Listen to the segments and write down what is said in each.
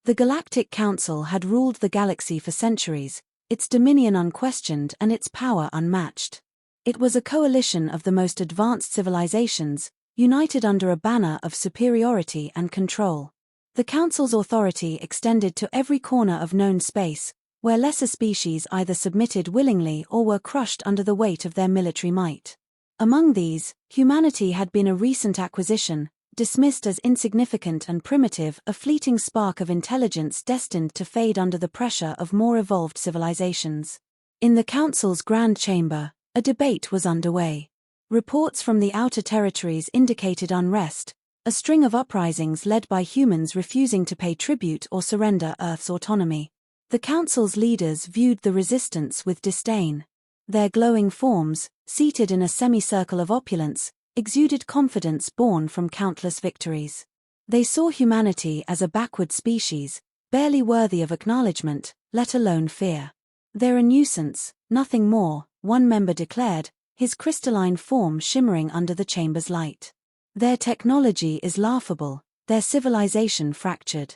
The Galactic Council had ruled the galaxy for centuries, its dominion unquestioned and its power unmatched. It was a coalition of the most advanced civilizations, united under a banner of superiority and control. The Council's authority extended to every corner of known space, where lesser species either submitted willingly or were crushed under the weight of their military might. Among these, humanity had been a recent acquisition, dismissed as insignificant and primitive, a fleeting spark of intelligence destined to fade under the pressure of more evolved civilizations. In the Council's Grand Chamber, a debate was underway. Reports from the outer territories indicated unrest, a string of uprisings led by humans refusing to pay tribute or surrender Earth's autonomy. The Council's leaders viewed the resistance with disdain. Their glowing forms, seated in a semicircle of opulence, exuded confidence born from countless victories. They saw humanity as a backward species, barely worthy of acknowledgement, let alone fear. "They're a nuisance, nothing more," one member declared, his crystalline form shimmering under the chamber's light. "Their technology is laughable, their civilization fractured.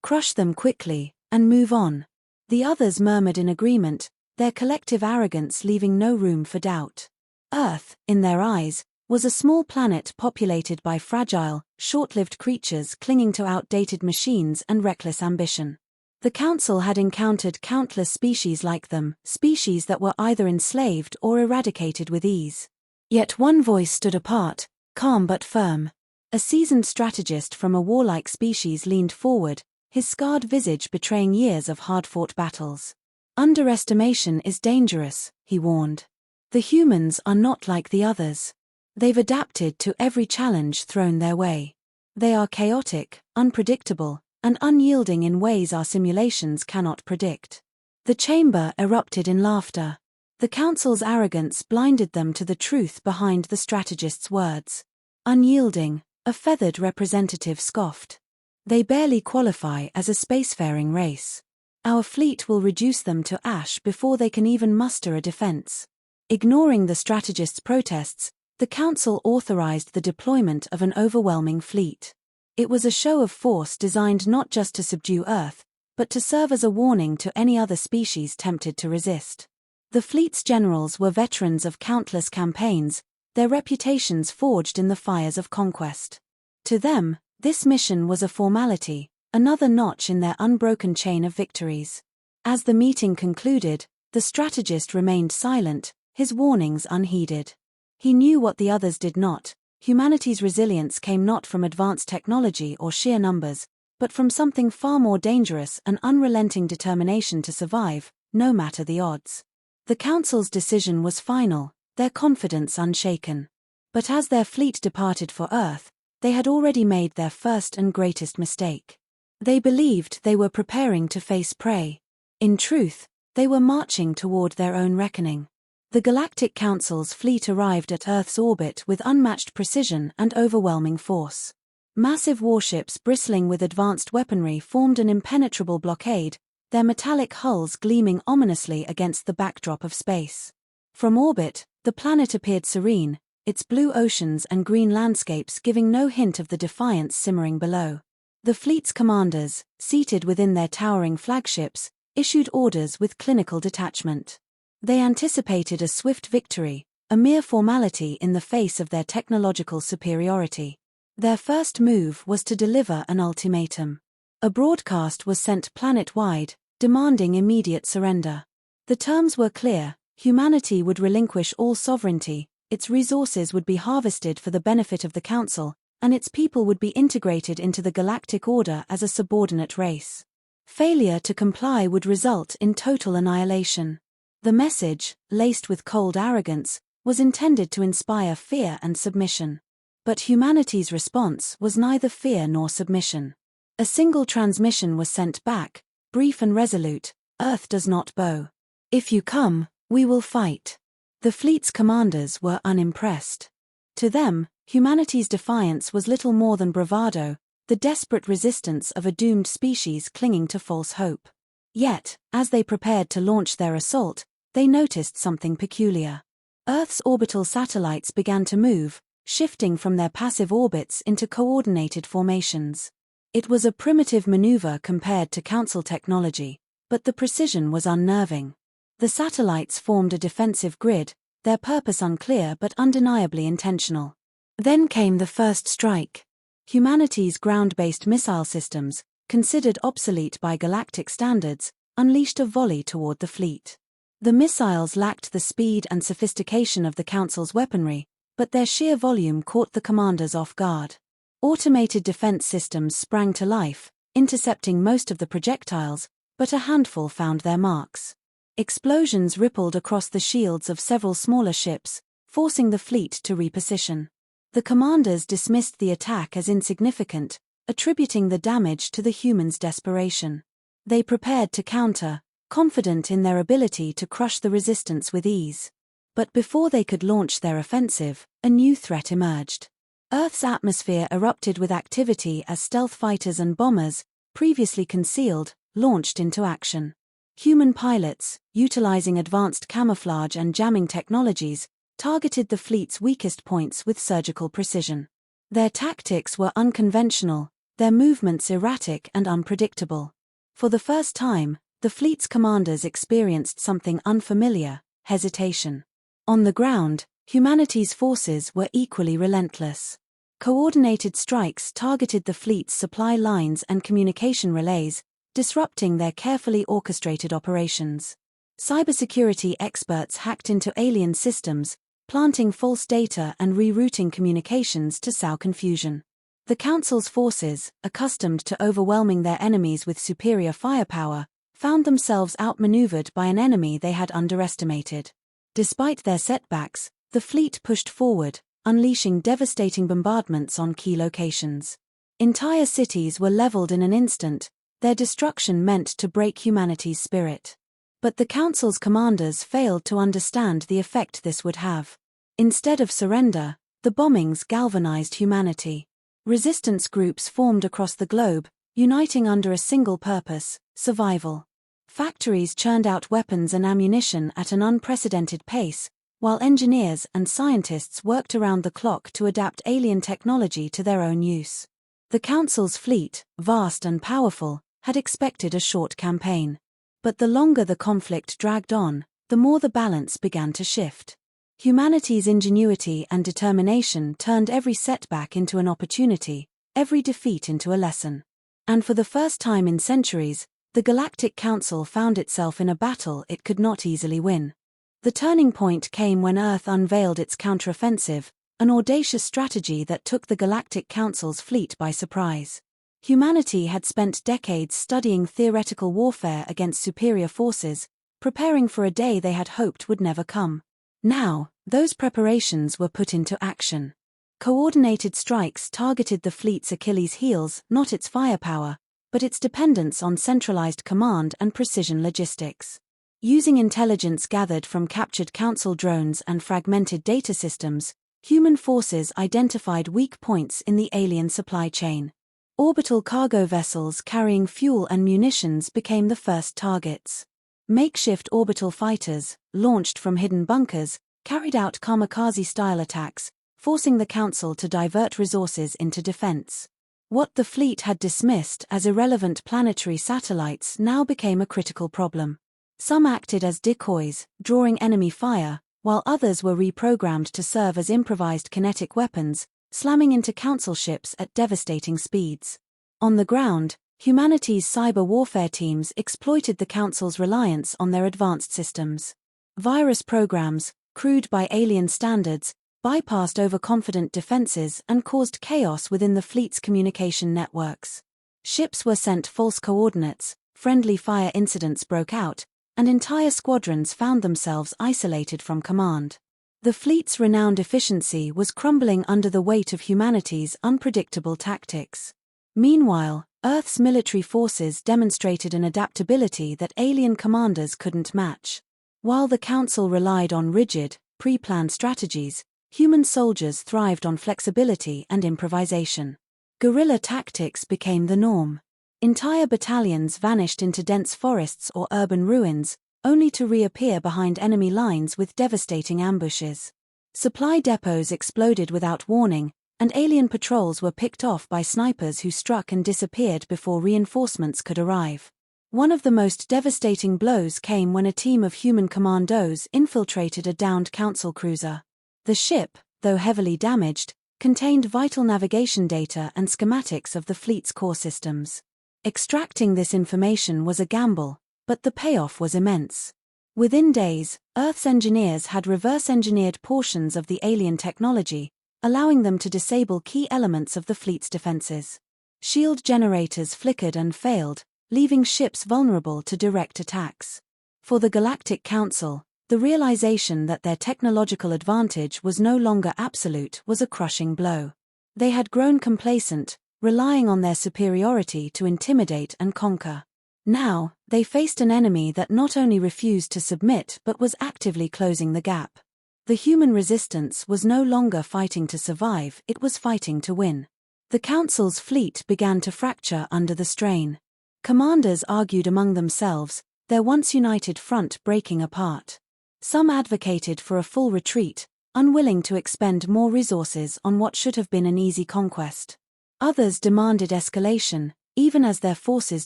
Crush them quickly, and move on." The others murmured in agreement, their collective arrogance leaving no room for doubt. Earth, in their eyes, was a small planet populated by fragile, short-lived creatures clinging to outdated machines and reckless ambition. The Council had encountered countless species like them, species that were either enslaved or eradicated with ease. Yet one voice stood apart, calm but firm. A seasoned strategist from a warlike species leaned forward, his scarred visage betraying years of hard-fought battles. "Underestimation is dangerous," he warned. "The humans are not like the others. They've adapted to every challenge thrown their way. They are chaotic, unpredictable, and unyielding in ways our simulations cannot predict." The chamber erupted in laughter. The Council's arrogance blinded them to the truth behind the strategist's words. "Unyielding," a feathered representative scoffed. "They barely qualify as a spacefaring race. Our fleet will reduce them to ash before they can even muster a defense." Ignoring the strategist's protests, the Council authorized the deployment of an overwhelming fleet. It was a show of force designed not just to subdue Earth, but to serve as a warning to any other species tempted to resist. The fleet's generals were veterans of countless campaigns, their reputations forged in the fires of conquest. To them, this mission was a formality, another notch in their unbroken chain of victories. As the meeting concluded, the strategist remained silent, his warnings unheeded. He knew what the others did not: humanity's resilience came not from advanced technology or sheer numbers, but from something far more dangerous: an unrelenting determination to survive, no matter the odds. The Council's decision was final, their confidence unshaken. But as their fleet departed for Earth, they had already made their first and greatest mistake. They believed they were preparing to face prey. In truth, they were marching toward their own reckoning. The Galactic Council's fleet arrived at Earth's orbit with unmatched precision and overwhelming force. Massive warships bristling with advanced weaponry formed an impenetrable blockade, their metallic hulls gleaming ominously against the backdrop of space. From orbit, the planet appeared serene, its blue oceans and green landscapes giving no hint of the defiance simmering below. The fleet's commanders, seated within their towering flagships, issued orders with clinical detachment. They anticipated a swift victory, a mere formality in the face of their technological superiority. Their first move was to deliver an ultimatum. A broadcast was sent planet-wide, demanding immediate surrender. The terms were clear: humanity would relinquish all sovereignty, its resources would be harvested for the benefit of the Council, and its people would be integrated into the Galactic Order as a subordinate race. Failure to comply would result in total annihilation. The message, laced with cold arrogance, was intended to inspire fear and submission. But humanity's response was neither fear nor submission. A single transmission was sent back, brief and resolute: "Earth does not bow. If you come, we will fight." The fleet's commanders were unimpressed. To them, humanity's defiance was little more than bravado, the desperate resistance of a doomed species clinging to false hope. Yet, as they prepared to launch their assault, they noticed something peculiar. Earth's orbital satellites began to move, shifting from their passive orbits into coordinated formations. It was a primitive maneuver compared to Council technology, but the precision was unnerving. The satellites formed a defensive grid, their purpose unclear but undeniably intentional. Then came the first strike. Humanity's ground-based missile systems, considered obsolete by galactic standards, unleashed a volley toward the fleet. The missiles lacked the speed and sophistication of the Council's weaponry, but their sheer volume caught the commanders off guard. Automated defense systems sprang to life, intercepting most of the projectiles, but a handful found their marks. Explosions rippled across the shields of several smaller ships, forcing the fleet to reposition. The commanders dismissed the attack as insignificant, attributing the damage to the humans' desperation. They prepared to counter, confident in their ability to crush the resistance with ease. But before they could launch their offensive, a new threat emerged. Earth's atmosphere erupted with activity as stealth fighters and bombers, previously concealed, launched into action. Human pilots, utilizing advanced camouflage and jamming technologies, targeted the fleet's weakest points with surgical precision. Their tactics were unconventional, their movements erratic and unpredictable. For the first time, the fleet's commanders experienced something unfamiliar: hesitation. On the ground, humanity's forces were equally relentless. Coordinated strikes targeted the fleet's supply lines and communication relays, disrupting their carefully orchestrated operations. Cybersecurity experts hacked into alien systems, planting false data and rerouting communications to sow confusion. The Council's forces, accustomed to overwhelming their enemies with superior firepower, found themselves outmaneuvered by an enemy they had underestimated. Despite their setbacks, the fleet pushed forward, unleashing devastating bombardments on key locations. Entire cities were leveled in an instant, their destruction meant to break humanity's spirit. But the Council's commanders failed to understand the effect this would have. Instead of surrender, the bombings galvanized humanity. Resistance groups formed across the globe, uniting under a single purpose: survival. Factories churned out weapons and ammunition at an unprecedented pace, while engineers and scientists worked around the clock to adapt alien technology to their own use. The Council's fleet, vast and powerful, had expected a short campaign. But the longer the conflict dragged on, the more the balance began to shift. Humanity's ingenuity and determination turned every setback into an opportunity, every defeat into a lesson. And for the first time in centuries, the Galactic Council found itself in a battle it could not easily win. The turning point came when Earth unveiled its counteroffensive, an audacious strategy that took the Galactic Council's fleet by surprise. Humanity had spent decades studying theoretical warfare against superior forces, preparing for a day they had hoped would never come. Now, those preparations were put into action. Coordinated strikes targeted the fleet's Achilles' heels, not its firepower, but its dependence on centralized command and precision logistics. Using intelligence gathered from captured Council drones and fragmented data systems, human forces identified weak points in the alien supply chain. Orbital cargo vessels carrying fuel and munitions became the first targets. Makeshift orbital fighters, launched from hidden bunkers, carried out kamikaze-style attacks, forcing the Council to divert resources into defense. What the fleet had dismissed as irrelevant planetary satellites now became a critical problem. Some acted as decoys, drawing enemy fire, while others were reprogrammed to serve as improvised kinetic weapons, slamming into Council ships at devastating speeds. On the ground, humanity's cyber warfare teams exploited the Council's reliance on their advanced systems. Virus programs, crude by alien standards, bypassed overconfident defenses and caused chaos within the fleet's communication networks. Ships were sent false coordinates, friendly fire incidents broke out, and entire squadrons found themselves isolated from command. The fleet's renowned efficiency was crumbling under the weight of humanity's unpredictable tactics. Meanwhile, Earth's military forces demonstrated an adaptability that alien commanders couldn't match. While the Council relied on rigid, pre-planned strategies, human soldiers thrived on flexibility and improvisation. Guerrilla tactics became the norm. Entire battalions vanished into dense forests or urban ruins, only to reappear behind enemy lines with devastating ambushes. Supply depots exploded without warning, and alien patrols were picked off by snipers who struck and disappeared before reinforcements could arrive. One of the most devastating blows came when a team of human commandos infiltrated a downed Council cruiser. The ship, though heavily damaged, contained vital navigation data and schematics of the fleet's core systems. Extracting this information was a gamble, but the payoff was immense. Within days, Earth's engineers had reverse-engineered portions of the alien technology, allowing them to disable key elements of the fleet's defenses. Shield generators flickered and failed, leaving ships vulnerable to direct attacks. For the Galactic Council, the realization that their technological advantage was no longer absolute was a crushing blow. They had grown complacent, relying on their superiority to intimidate and conquer. Now, they faced an enemy that not only refused to submit but was actively closing the gap. The human resistance was no longer fighting to survive, it was fighting to win. The Council's fleet began to fracture under the strain. Commanders argued among themselves, their once united front breaking apart. Some advocated for a full retreat, unwilling to expend more resources on what should have been an easy conquest. Others demanded escalation, even as their forces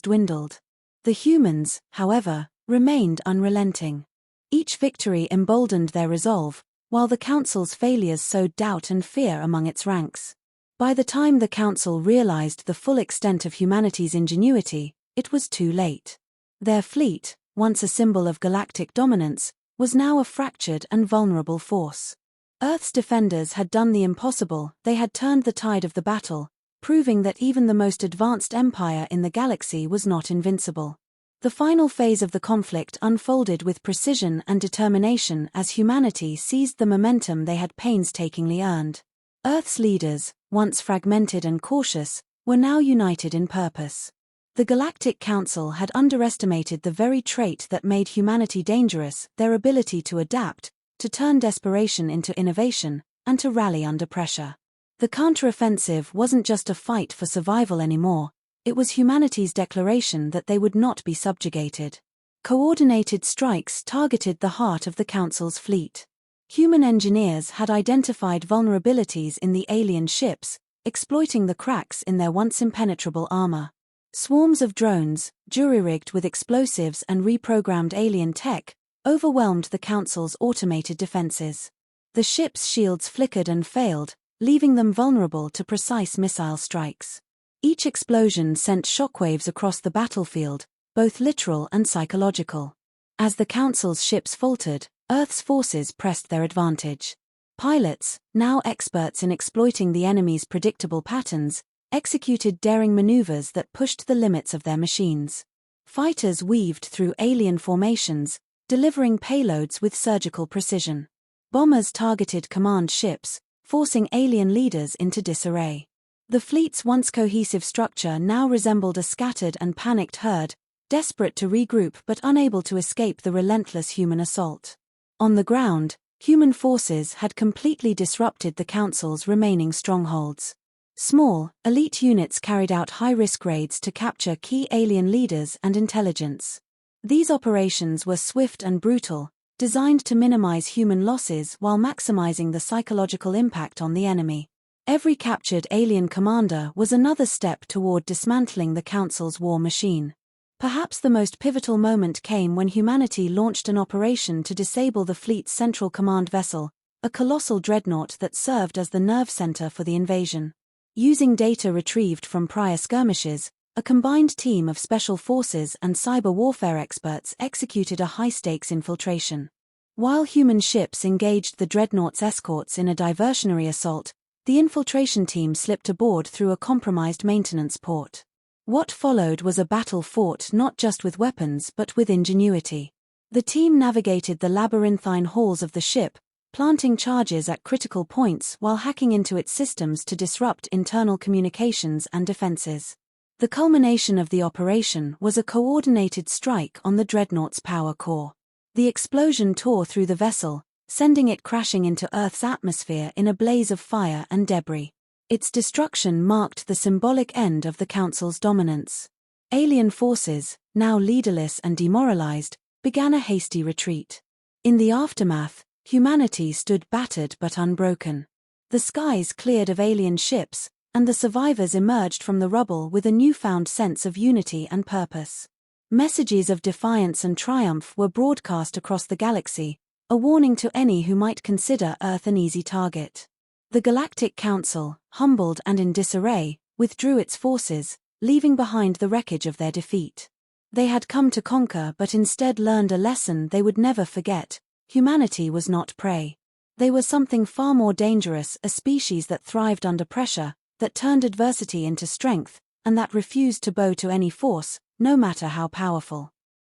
dwindled. The humans, however, remained unrelenting. Each victory emboldened their resolve, while the Council's failures sowed doubt and fear among its ranks. By the time the Council realized the full extent of humanity's ingenuity, it was too late. Their fleet, once a symbol of galactic dominance, was now a fractured and vulnerable force. Earth's defenders had done the impossible, they had turned the tide of the battle, proving that even the most advanced empire in the galaxy was not invincible. The final phase of the conflict unfolded with precision and determination as humanity seized the momentum they had painstakingly earned. Earth's leaders, once fragmented and cautious, were now united in purpose. The Galactic Council had underestimated the very trait that made humanity dangerous, their ability to adapt, to turn desperation into innovation, and to rally under pressure. The counteroffensive wasn't just a fight for survival anymore, it was humanity's declaration that they would not be subjugated. Coordinated strikes targeted the heart of the Council's fleet. Human engineers had identified vulnerabilities in the alien ships, exploiting the cracks in their once impenetrable armor. Swarms of drones, jury-rigged with explosives and reprogrammed alien tech, overwhelmed the Council's automated defenses. The ship's shields flickered and failed, leaving them vulnerable to precise missile strikes. Each explosion sent shockwaves across the battlefield, both literal and psychological. As the Council's ships faltered, Earth's forces pressed their advantage. Pilots, now experts in exploiting the enemy's predictable patterns, executed daring maneuvers that pushed the limits of their machines. Fighters weaved through alien formations, delivering payloads with surgical precision. Bombers targeted command ships, forcing alien leaders into disarray. The fleet's once cohesive structure now resembled a scattered and panicked herd, desperate to regroup but unable to escape the relentless human assault. On the ground, human forces had completely disrupted the Council's remaining strongholds. Small, elite units carried out high-risk raids to capture key alien leaders and intelligence. These operations were swift and brutal, designed to minimize human losses while maximizing the psychological impact on the enemy. Every captured alien commander was another step toward dismantling the Council's war machine. Perhaps the most pivotal moment came when humanity launched an operation to disable the fleet's central command vessel, a colossal dreadnought that served as the nerve center for the invasion. Using data retrieved from prior skirmishes, a combined team of special forces and cyber warfare experts executed a high-stakes infiltration. While human ships engaged the dreadnought's escorts in a diversionary assault, the infiltration team slipped aboard through a compromised maintenance port. What followed was a battle fought not just with weapons but with ingenuity. The team navigated the labyrinthine halls of the ship, planting charges at critical points while hacking into its systems to disrupt internal communications and defenses. The culmination of the operation was a coordinated strike on the dreadnought's power core. The explosion tore through the vessel, sending it crashing into Earth's atmosphere in a blaze of fire and debris. Its destruction marked the symbolic end of the Council's dominance. Alien forces, now leaderless and demoralized, began a hasty retreat. In the aftermath, humanity stood battered but unbroken. The skies cleared of alien ships, and the survivors emerged from the rubble with a newfound sense of unity and purpose. Messages of defiance and triumph were broadcast across the galaxy, a warning to any who might consider Earth an easy target. The Galactic Council, humbled and in disarray, withdrew its forces, leaving behind the wreckage of their defeat. They had come to conquer but instead learned a lesson they would never forget: humanity was not prey. They were something far more dangerous, a species that thrived under pressure, that turned adversity into strength, and that refused to bow to any force, no matter how powerful.